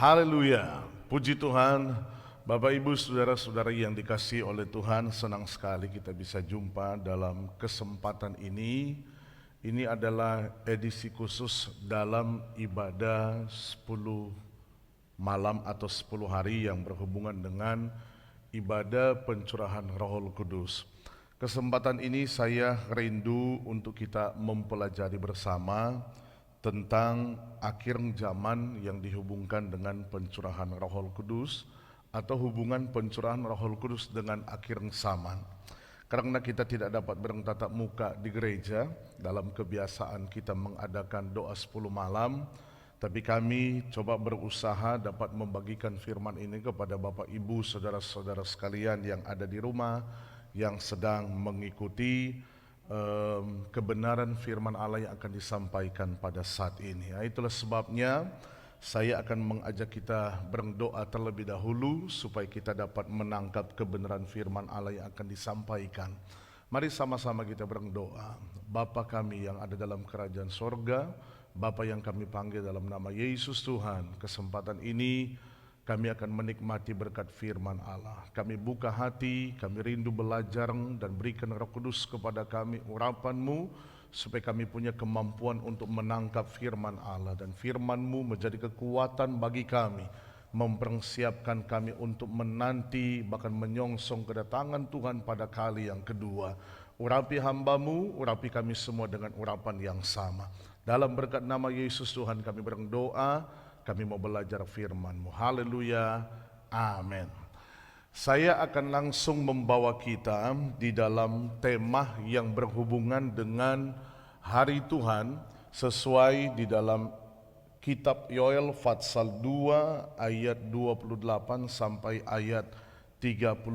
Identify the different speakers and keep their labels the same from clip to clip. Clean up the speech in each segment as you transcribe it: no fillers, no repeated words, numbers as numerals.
Speaker 1: Haleluya, puji Tuhan. Bapak Ibu saudara-saudara yang dikasihi oleh Tuhan, senang sekali kita bisa jumpa dalam kesempatan ini. Ini adalah edisi khusus dalam ibadah 10 malam atau 10 hari yang berhubungan dengan ibadah pencurahan Roh Kudus. Kesempatan ini saya rindu untuk kita mempelajari bersama tentang akhir zaman yang dihubungkan dengan pencurahan Roh Kudus atau hubungan pencurahan Roh Kudus dengan akhir zaman. Karena kita tidak dapat bertatap muka di gereja, dalam kebiasaan kita mengadakan doa 10 malam, tapi kami coba berusaha dapat membagikan firman ini kepada Bapak Ibu saudara-saudara sekalian yang ada di rumah, yang sedang mengikuti kebenaran firman Allah yang akan disampaikan pada saat ini. Itulah sebabnya saya akan mengajak kita berdoa terlebih dahulu supaya kita dapat menangkap kebenaran firman Allah yang akan disampaikan. Mari sama-sama kita berdoa. Bapa kami yang ada dalam kerajaan sorga, Bapa yang kami panggil dalam nama Yesus Tuhan, kesempatan ini kami akan menikmati berkat firman Allah. Kami buka hati, kami rindu belajar dan berikan Roh Kudus kepada kami urapan-Mu, supaya kami punya kemampuan untuk menangkap firman Allah. Dan firman-Mu menjadi kekuatan bagi kami, mempersiapkan kami untuk menanti bahkan menyongsong kedatangan Tuhan pada kali yang kedua. Urapi hamba-Mu, urapi kami semua dengan urapan yang sama. Dalam berkat nama Yesus Tuhan kami berdoa. Kami mau belajar firman-Mu. Haleluya. Amin. Saya akan langsung membawa kita di dalam tema yang berhubungan dengan hari Tuhan sesuai di dalam kitab Yoel Fatsal 2 ayat 28 sampai ayat 32.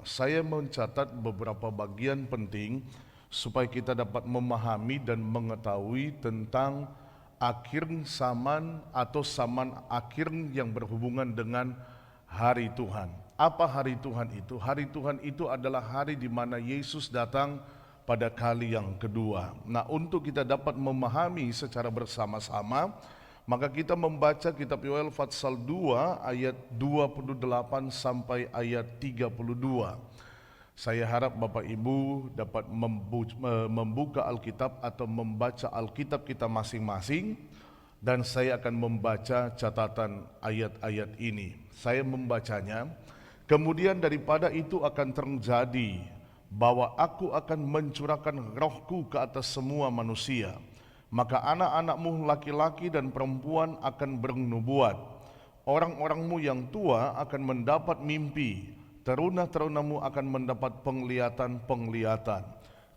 Speaker 1: Saya mencatat beberapa bagian penting supaya kita dapat memahami dan mengetahui tentang akhir zaman atau zaman akhir yang berhubungan dengan hari Tuhan. Apa hari Tuhan itu? Hari Tuhan itu adalah hari di mana Yesus datang pada kali yang kedua. Nah, untuk kita dapat memahami secara bersama-sama, maka kita membaca kitab Yoel Fatsal 2 ayat 28 sampai ayat 32. Saya harap Bapak Ibu dapat membuka Alkitab atau membaca Alkitab kita masing-masing, dan saya akan membaca catatan ayat-ayat ini. Saya membacanya, kemudian daripada itu akan terjadi bahwa aku akan mencurahkan rohku ke atas semua manusia, maka anak-anakmu laki-laki dan perempuan akan bernubuat, orang-orangmu yang tua akan mendapat mimpi, teruna-terunamu akan mendapat penglihatan-penglihatan.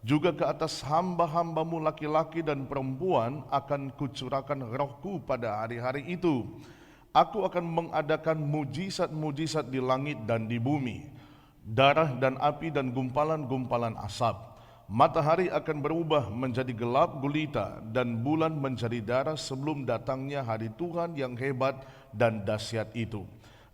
Speaker 1: Juga ke atas hamba-hambamu laki-laki dan perempuan akan kucurahkan rohku pada hari-hari itu. Aku akan mengadakan mujizat-mujizat di langit dan di bumi, darah dan api dan gumpalan-gumpalan asap. Matahari akan berubah menjadi gelap gulita dan bulan menjadi darah sebelum datangnya hari Tuhan yang hebat dan dahsyat itu.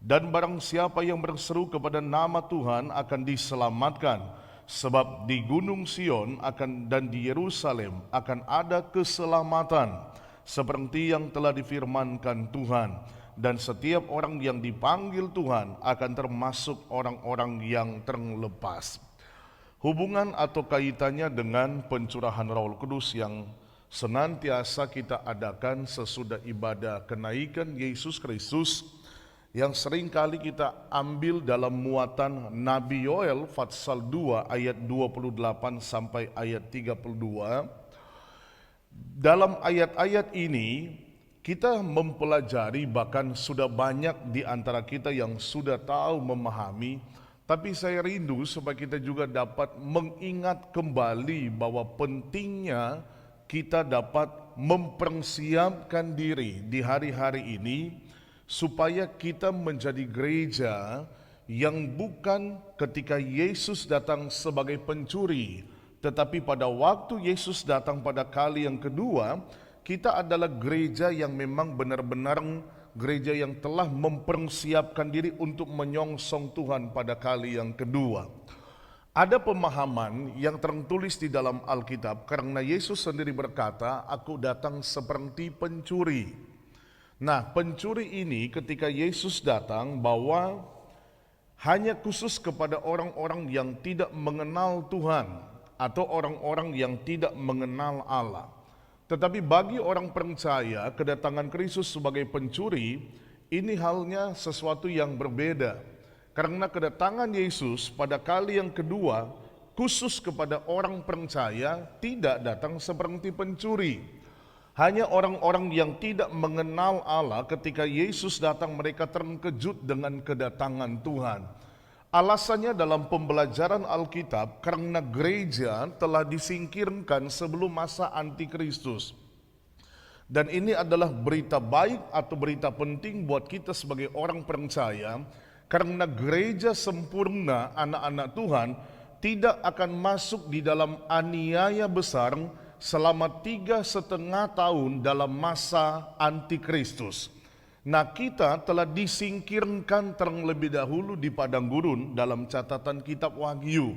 Speaker 1: Dan barang siapa yang berseru kepada nama Tuhan akan diselamatkan, sebab di Gunung Sion dan di Yerusalem akan ada keselamatan, seperti yang telah difirmankan Tuhan. Dan setiap orang yang dipanggil Tuhan akan termasuk orang-orang yang terlepas. Hubungan atau kaitannya dengan pencurahan Roh Kudus yang senantiasa kita adakan sesudah ibadah kenaikan Yesus Kristus, yang sering kali kita ambil dalam muatan Nabi Yoel Fatsal 2 ayat 28 sampai ayat 32. Dalam ayat-ayat ini kita mempelajari, bahkan sudah banyak di antara kita yang sudah tahu memahami, tapi saya rindu supaya kita juga dapat mengingat kembali bahwa pentingnya kita dapat mempersiapkan diri di hari-hari ini supaya kita menjadi gereja yang bukan ketika Yesus datang sebagai pencuri, tetapi pada waktu Yesus datang pada kali yang kedua, kita adalah gereja yang memang benar-benar gereja yang telah mempersiapkan diri untuk menyongsong Tuhan pada kali yang kedua. Ada pemahaman yang tertulis di dalam Alkitab, karena Yesus sendiri berkata, "Aku datang seperti pencuri." Nah, pencuri ini ketika Yesus datang bawa hanya khusus kepada orang-orang yang tidak mengenal Tuhan atau orang-orang yang tidak mengenal Allah. Tetapi bagi orang percaya, kedatangan Kristus sebagai pencuri ini halnya sesuatu yang berbeda. Karena kedatangan Yesus pada kali yang kedua khusus kepada orang percaya tidak datang seperti pencuri. Hanya orang-orang yang tidak mengenal Allah ketika Yesus datang mereka terkejut dengan kedatangan Tuhan. Alasannya dalam pembelajaran Alkitab karena gereja telah disingkirkan sebelum masa antikristus. Dan ini adalah berita baik atau berita penting buat kita sebagai orang percaya karena gereja sempurna anak-anak Tuhan tidak akan masuk di dalam aniaya besar selama 3,5 tahun dalam masa antikristus. Nah, kita telah disingkirkan terlebih dahulu di padang gurun dalam catatan kitab Wahyu.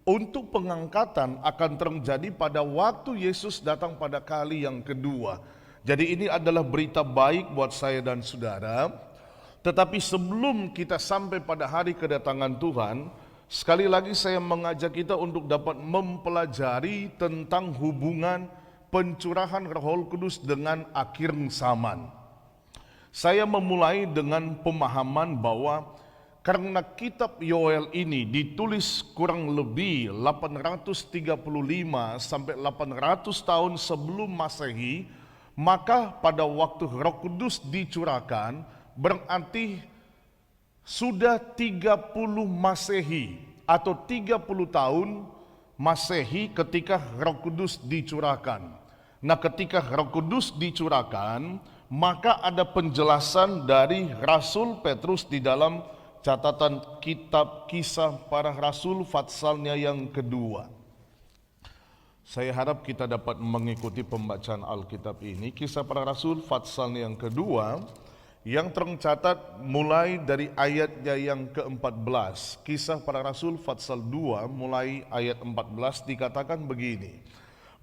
Speaker 1: Untuk pengangkatan akan terjadi pada waktu Yesus datang pada kali yang kedua. Jadi ini adalah berita baik buat saya dan saudara. Tetapi sebelum kita sampai pada hari kedatangan Tuhan, sekali lagi saya mengajak kita untuk dapat mempelajari tentang hubungan pencurahan Roh Kudus dengan akhir zaman. Saya memulai dengan pemahaman bahwa karena kitab Yoel ini ditulis kurang lebih 835 sampai 800 tahun sebelum Masehi, maka pada waktu Roh Kudus dicurahkan berarti sudah 30 Masehi atau 30 tahun Masehi ketika Roh Kudus dicurahkan. Nah, ketika Roh Kudus dicurahkan, maka ada penjelasan dari Rasul Petrus di dalam catatan kitab Kisah Para Rasul patsalnya yang kedua. Saya harap kita dapat mengikuti pembacaan Alkitab ini. Kisah Para Rasul patsalnya yang kedua yang tercatat mulai dari ayatnya yang ke-14. Kisah Para Rasul patsal 2 mulai ayat 14 dikatakan begini.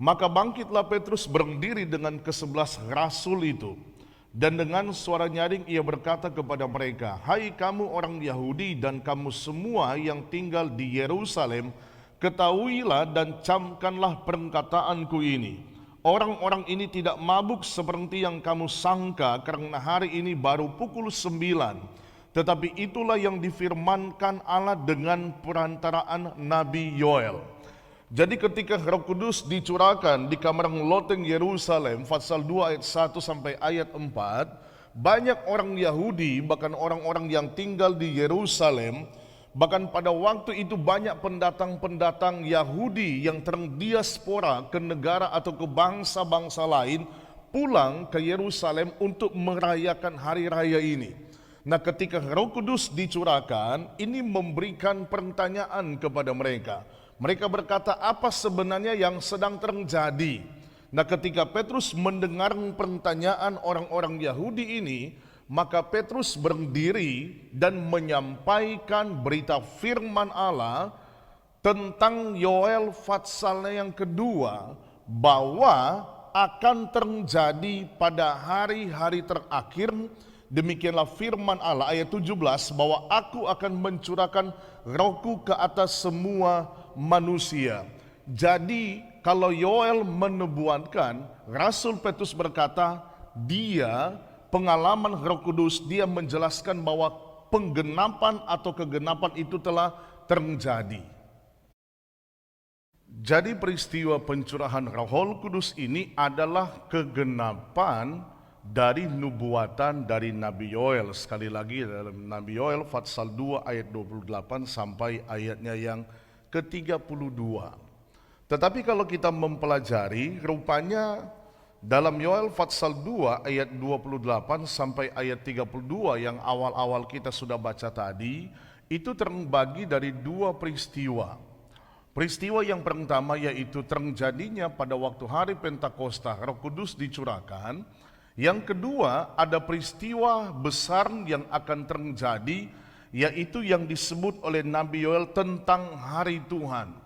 Speaker 1: Maka bangkitlah Petrus berdiri dengan ke-11 rasul itu. Dan dengan suara nyaring ia berkata kepada mereka, "Hai kamu orang Yahudi dan kamu semua yang tinggal di Yerusalem, ketahuilah dan camkanlah perkataanku ini. Orang-orang ini tidak mabuk seperti yang kamu sangka karena hari ini baru pukul 9. Tetapi itulah yang difirmankan Allah dengan perantaraan Nabi Yoel." Jadi ketika Roh Kudus dicurahkan di kamar loteng Yerusalem, pasal 2 ayat 1 sampai ayat 4, banyak orang Yahudi, bahkan orang-orang yang tinggal di Yerusalem, bahkan pada waktu itu banyak pendatang-pendatang Yahudi yang terdiaspora ke negara atau ke bangsa-bangsa lain, pulang ke Yerusalem untuk merayakan hari raya ini. Nah, ketika Roh Kudus dicurahkan, ini memberikan pertanyaan kepada mereka. Mereka berkata, apa sebenarnya yang sedang terjadi? Nah, ketika Petrus mendengar pertanyaan orang-orang Yahudi ini, maka Petrus berdiri dan menyampaikan berita firman Allah tentang Yoel patsalnya yang kedua, bahwa akan terjadi pada hari-hari terakhir. Demikianlah firman Allah ayat 17, bahwa aku akan mencurahkan rohku ke atas semua manusia. Jadi kalau Yoel menubuatkan, Rasul Petrus berkata, dia pengalaman Roh Kudus, dia menjelaskan bahwa penggenapan atau kegenapan itu telah terjadi. Jadi peristiwa pencurahan Roh Kudus ini adalah kegenapan dari nubuatan dari Nabi Yoel. Sekali lagi dalam Nabi Yoel pasal 2 ayat 28 sampai ayatnya yang ke-32. Tetapi kalau kita mempelajari, rupanya dalam Yoel pasal 2 ayat 28 sampai ayat 32 yang awal-awal kita sudah baca tadi, itu terbagi dari dua peristiwa. Peristiwa yang pertama yaitu terjadinya pada waktu hari Pentakosta, Roh Kudus dicurahkan. Yang kedua, ada peristiwa besar yang akan terjadi, yaitu yang disebut oleh Nabi Yoel tentang hari Tuhan.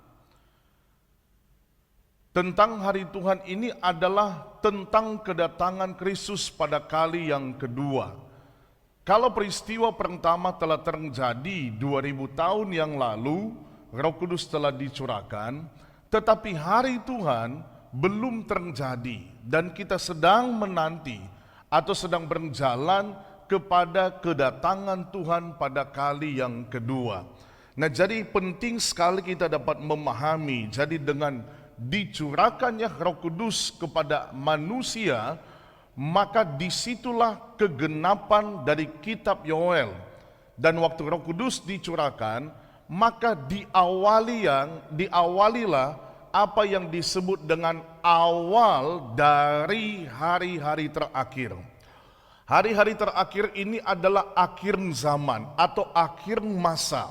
Speaker 1: tentang hari Tuhan ini adalah tentang kedatangan Kristus pada kali yang kedua. Kalau peristiwa pertama telah terjadi 2000 tahun yang lalu, Roh Kudus telah dicurahkan, tetapi hari Tuhan belum terjadi dan kita sedang menanti atau sedang berjalan kepada kedatangan Tuhan pada kali yang kedua. Nah, jadi penting sekali kita dapat memahami, jadi dengan dicurahkannya Roh Kudus kepada manusia, maka disitulah kegenapan dari kitab Yoel. Dan waktu Roh Kudus dicurahkan, maka diawalilah apa yang disebut dengan awal dari hari-hari terakhir. Hari-hari terakhir ini adalah akhir zaman atau akhir masa.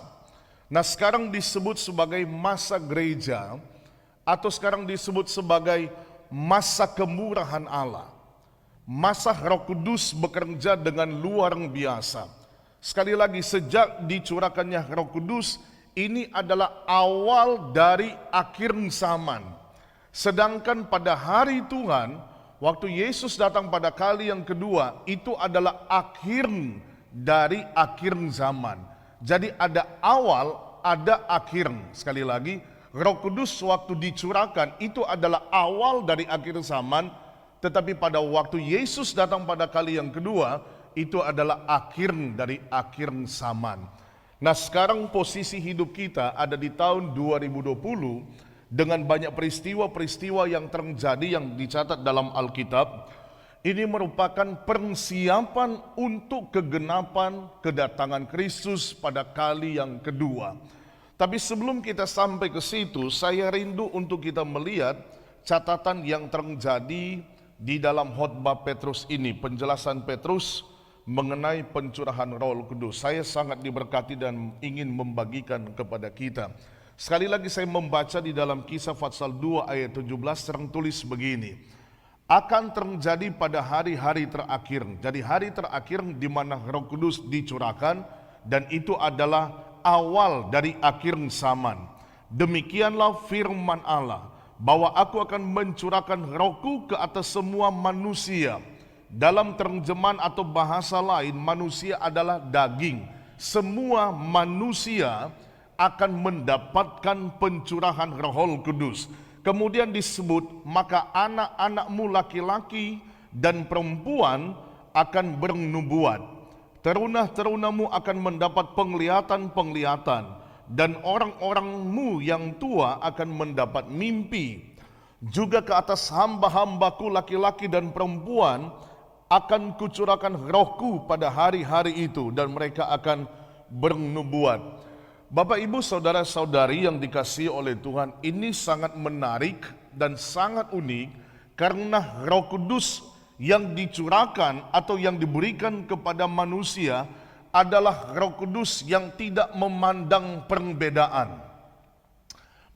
Speaker 1: Nah, sekarang disebut sebagai masa gereja, atau sekarang disebut sebagai masa kemurahan Allah. Masa Roh Kudus bekerja dengan luar biasa. Sekali lagi, sejak dicurahkannya Roh Kudus, ini adalah awal dari akhir zaman. Sedangkan pada hari Tuhan, waktu Yesus datang pada kali yang kedua, itu adalah akhir dari akhir zaman. Jadi ada awal, ada akhir. Sekali lagi, Roh Kudus waktu dicurahkan itu adalah awal dari akhir zaman, tetapi pada waktu Yesus datang pada kali yang kedua, itu adalah akhir dari akhir zaman. Nah, sekarang posisi hidup kita ada di tahun 2020 dengan banyak peristiwa-peristiwa yang terjadi yang dicatat dalam Alkitab. Ini merupakan persiapan untuk kegenapan kedatangan Kristus pada kali yang kedua. Tapi sebelum kita sampai ke situ, saya rindu untuk kita melihat catatan yang terjadi di dalam khotbah Petrus ini, penjelasan Petrus mengenai pencurahan Roh Kudus. Saya sangat diberkati dan ingin membagikan kepada kita. Sekali lagi saya membaca di dalam Kisah pasal 2 ayat 17 tertulis begini. Akan terjadi pada hari-hari terakhir. Jadi hari terakhir di mana Roh Kudus dicurahkan, dan itu adalah awal dari akhir zaman. Demikianlah firman Allah, bahwa aku akan mencurahkan Rohku ke atas semua manusia. Dalam terjemahan atau bahasa lain, manusia adalah daging. Semua manusia akan mendapatkan pencurahan Roh Kudus. Kemudian disebut, maka anak-anakmu laki-laki dan perempuan akan bernubuat. Teruna-terunamu akan mendapat penglihatan-penglihatan, dan orang-orangmu yang tua akan mendapat mimpi. Juga ke atas hamba-hambaku laki-laki dan perempuan akan kucurahkan Rohku pada hari-hari itu, dan mereka akan bernubuat. Bapak, Ibu, saudara-saudari yang dikasihi oleh Tuhan, ini sangat menarik dan sangat unik karena Roh Kudus yang dicurahkan atau yang diberikan kepada manusia adalah Roh Kudus yang tidak memandang perbedaan.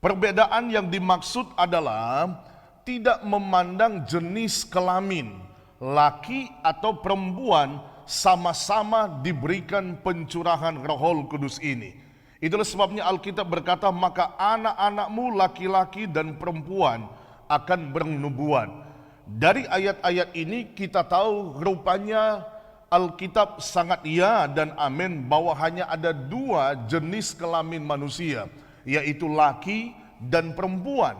Speaker 1: Perbedaan yang dimaksud adalah tidak memandang jenis kelamin, laki atau perempuan sama-sama diberikan pencurahan Roh Kudus ini. Itulah sebabnya Alkitab berkata, maka anak-anakmu laki-laki dan perempuan akan bernubuat. Dari ayat-ayat ini kita tahu rupanya Alkitab sangat ya dan amin bahwa hanya ada dua jenis kelamin manusia, yaitu laki dan perempuan.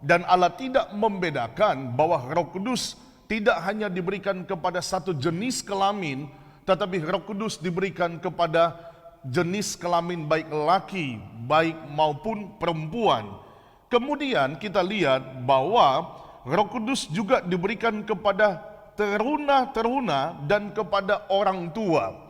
Speaker 1: Dan Allah tidak membedakan bahwa Roh Kudus tidak hanya diberikan kepada satu jenis kelamin, tetapi Roh Kudus diberikan kepada jenis kelamin baik laki, baik maupun perempuan. Kemudian kita lihat bahwa Roh Kudus juga diberikan kepada teruna-teruna dan kepada orang tua.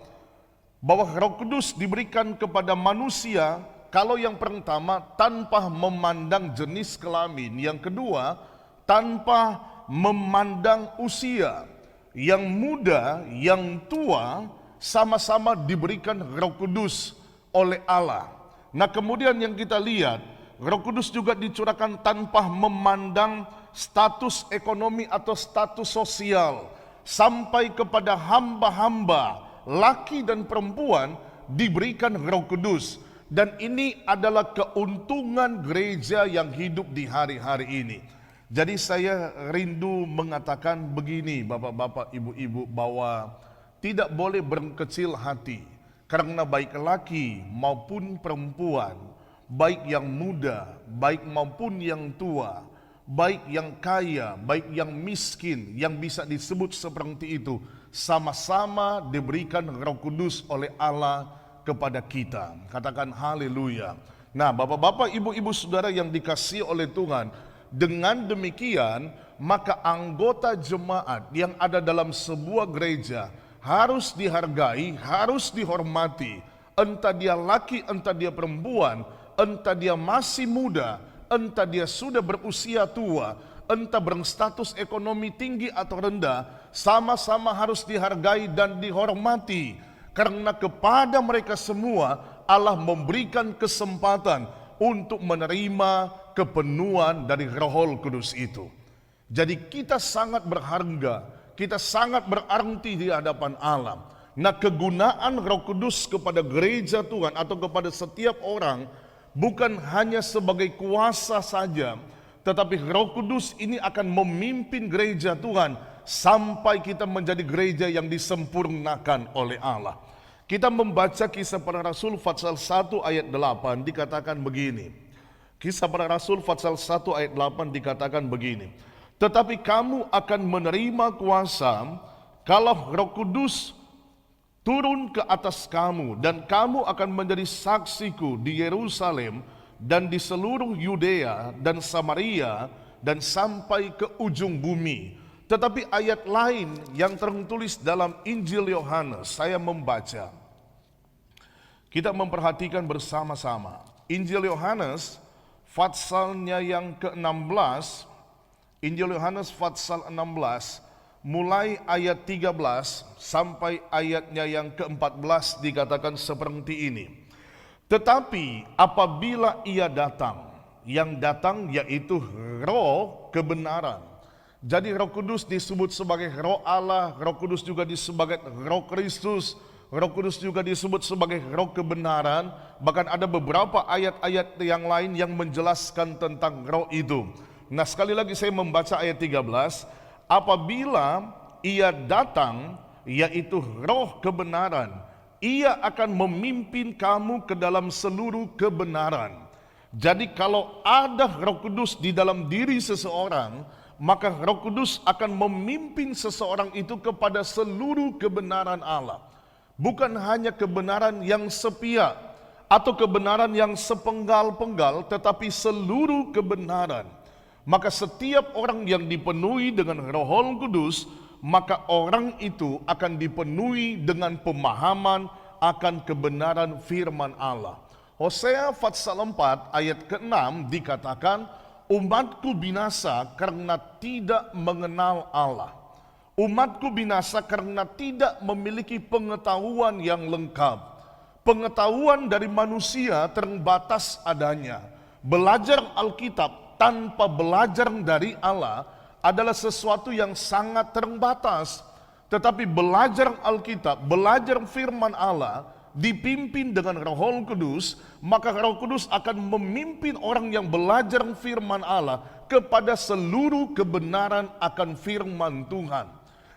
Speaker 1: Bahwa Roh Kudus diberikan kepada manusia, kalau yang pertama tanpa memandang jenis kelamin, yang kedua tanpa memandang usia. Yang muda, yang tua, sama-sama diberikan Roh Kudus oleh Allah. Nah, kemudian yang kita lihat, Roh Kudus juga dicurahkan tanpa memandang status ekonomi atau status sosial, sampai kepada hamba-hamba laki dan perempuan diberikan Roh Kudus. Dan ini adalah keuntungan gereja yang hidup di hari-hari ini. Jadi saya rindu mengatakan begini Bapak-bapak, Ibu-ibu, bahwa tidak boleh berkecil hati. Karena baik laki maupun perempuan, baik yang muda, baik maupun yang tua, baik yang kaya, baik yang miskin, yang bisa disebut seperti itu, sama-sama diberikan Roh Kudus oleh Allah kepada kita. Katakan haleluya. Nah, Bapak-bapak, Ibu-ibu, saudara yang dikasihi oleh Tuhan, dengan demikian maka anggota jemaat yang ada dalam sebuah gereja harus dihargai, harus dihormati. Entah dia laki, entah dia perempuan, entah dia masih muda, entah dia sudah berusia tua, entah berstatus ekonomi tinggi atau rendah, sama-sama harus dihargai dan dihormati. Karena kepada mereka semua Allah memberikan kesempatan untuk menerima kepenuhan dari Roh Kudus itu. Jadi kita sangat berharga, kita sangat berarti di hadapan Allah. Nah, kegunaan Roh Kudus kepada gereja Tuhan atau kepada setiap orang bukan hanya sebagai kuasa saja, tetapi Roh Kudus ini akan memimpin gereja Tuhan sampai kita menjadi gereja yang disempurnakan oleh Allah. Kita membaca Kisah Para Rasul pasal 1 ayat 8 dikatakan begini. Kisah Para Rasul pasal 1 ayat 8 dikatakan begini. Tetapi kamu akan menerima kuasa kalau Roh Kudus turun ke atas kamu, dan kamu akan menjadi saksiku di Yerusalem dan di seluruh Yudea dan Samaria dan sampai ke ujung bumi. Tetapi ayat lain yang tertulis dalam Injil Yohanes, saya membaca. Kita memperhatikan bersama-sama. Injil Yohanes pasalnya yang ke-16, Injil Yohanes pasal 16, mulai ayat 13 sampai ayatnya yang ke-14 dikatakan seperti ini. Tetapi apabila ia datang, yang datang yaitu Roh kebenaran. Jadi Roh Kudus disebut sebagai Roh Allah, Roh Kudus juga disebut sebagai Roh Kristus, Roh Kudus juga disebut sebagai Roh kebenaran. Bahkan ada beberapa ayat-ayat yang lain yang menjelaskan tentang Roh itu. Nah, sekali lagi saya membaca ayat 13. Apabila ia datang, yaitu Roh kebenaran, ia akan memimpin kamu ke dalam seluruh kebenaran. Jadi kalau ada Roh Kudus di dalam diri seseorang, maka Roh Kudus akan memimpin seseorang itu kepada seluruh kebenaran Allah. Bukan hanya kebenaran yang sepihak atau kebenaran yang sepenggal-penggal, tetapi seluruh kebenaran. Maka setiap orang yang dipenuhi dengan Roh Kudus, maka orang itu akan dipenuhi dengan pemahaman akan kebenaran firman Allah. Hosea pasal 4 ayat ke-6 dikatakan, umatku binasa karena tidak mengenal Allah. Umatku binasa karena tidak memiliki pengetahuan yang lengkap. Pengetahuan dari manusia terbatas adanya. Belajar Alkitab tanpa belajar dari Allah adalah sesuatu yang sangat terbatas. Tetapi belajar Alkitab, belajar firman Allah, dipimpin dengan Roh Kudus, maka Roh Kudus akan memimpin orang yang belajar firman Allah kepada seluruh kebenaran akan firman Tuhan.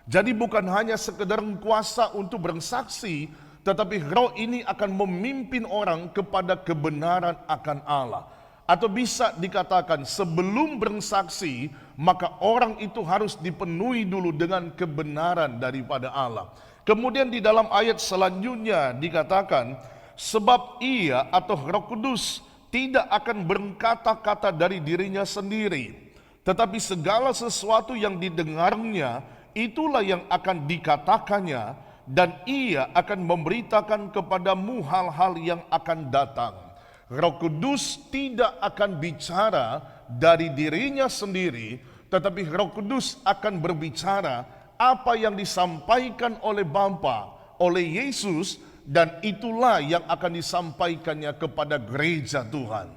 Speaker 1: Jadi bukan hanya sekedar kuasa untuk bersaksi, tetapi Roh ini akan memimpin orang kepada kebenaran akan Allah. Atau bisa dikatakan sebelum bersaksi, maka orang itu harus dipenuhi dulu dengan kebenaran daripada Allah. Kemudian di dalam ayat selanjutnya dikatakan, sebab ia atau Roh Kudus tidak akan berkata-kata dari dirinya sendiri, tetapi segala sesuatu yang didengarnya, itulah yang akan dikatakannya, dan ia akan memberitakan kepadamu hal-hal yang akan datang. Roh Kudus tidak akan bicara dari dirinya sendiri, tetapi Roh Kudus akan berbicara apa yang disampaikan oleh Bapa, oleh Yesus, dan itulah yang akan disampaikannya kepada gereja Tuhan.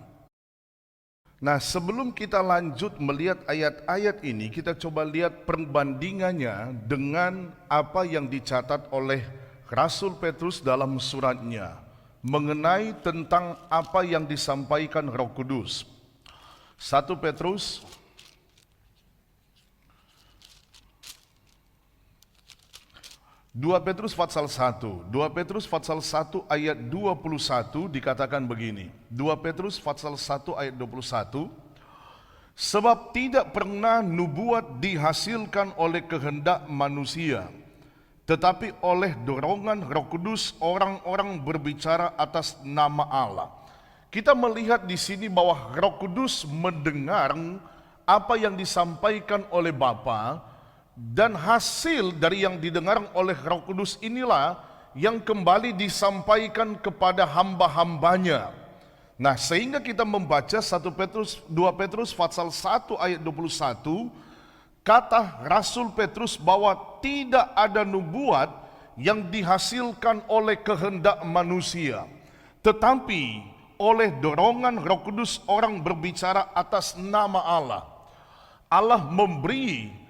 Speaker 1: Nah, sebelum kita lanjut melihat ayat-ayat ini, kita coba lihat perbandingannya dengan apa yang dicatat oleh Rasul Petrus dalam suratnya mengenai tentang apa yang disampaikan Roh Kudus. 1 Petrus 2 Petrus pasal 1. 2 Petrus pasal 1 ayat 21 dikatakan begini. 2 Petrus pasal 1 ayat 21. Sebab tidak pernah nubuat dihasilkan oleh kehendak manusia, tetapi oleh dorongan Roh Kudus orang-orang berbicara atas nama Allah. Kita melihat di sini bahwa Roh Kudus mendengar apa yang disampaikan oleh Bapa, dan hasil dari yang didengar oleh Roh Kudus inilah yang kembali disampaikan kepada hamba-hambanya. Nah, sehingga kita membaca 2 Petrus pasal 1 ayat 21, kata Rasul Petrus bahwa tidak ada nubuat yang dihasilkan oleh kehendak manusia, tetapi oleh dorongan Roh Kudus orang berbicara atas nama Allah. Allah memberi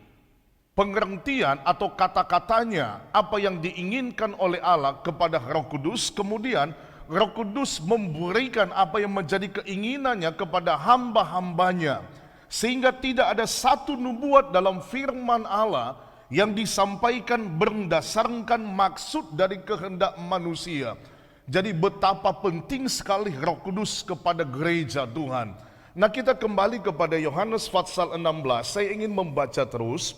Speaker 1: pengertian atau kata-katanya apa yang diinginkan oleh Allah kepada Roh Kudus, kemudian Roh Kudus memberikan apa yang menjadi keinginannya kepada hamba-hambanya, sehingga tidak ada satu nubuat dalam firman Allah yang disampaikan berdasarkan maksud dari kehendak manusia. Jadi betapa penting sekali Roh Kudus kepada gereja Tuhan. Nah, kita kembali kepada Yohanes pasal 16. Saya ingin membaca terus.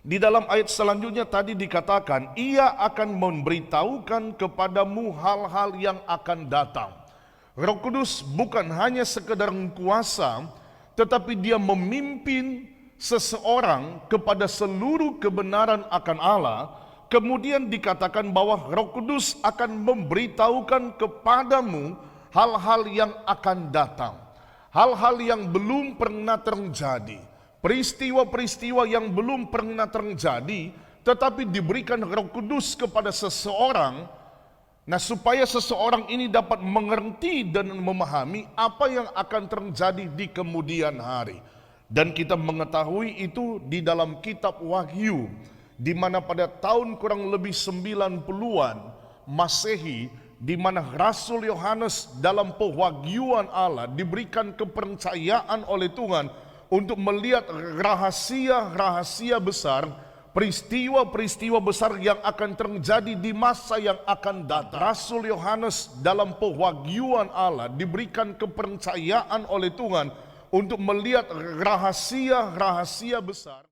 Speaker 1: Di dalam ayat selanjutnya tadi dikatakan, ia akan memberitahukan kepadamu hal-hal yang akan datang. Roh Kudus bukan hanya sekedar kuasa, tetapi dia memimpin seseorang kepada seluruh kebenaran akan Allah. Kemudian dikatakan bahwa Roh Kudus akan memberitahukan kepadamu hal-hal yang akan datang. Hal-hal yang belum pernah terjadi. Peristiwa-peristiwa yang belum pernah terjadi, tetapi diberikan Roh Kudus kepada seseorang, nah supaya seseorang ini dapat mengerti dan memahami apa yang akan terjadi di kemudian hari. Dan kita mengetahui itu di dalam kitab Wahyu, di mana pada tahun kurang lebih 90-an Masehi, di mana Rasul Yohanes dalam pewahyuan Allah diberikan kepercayaan oleh Tuhan untuk melihat rahasia-rahasia besar, peristiwa-peristiwa besar yang akan terjadi di masa yang akan datang. Rasul Yohanes dalam pewahyuan Allah diberikan kepercayaan oleh Tuhan untuk melihat rahasia-rahasia besar.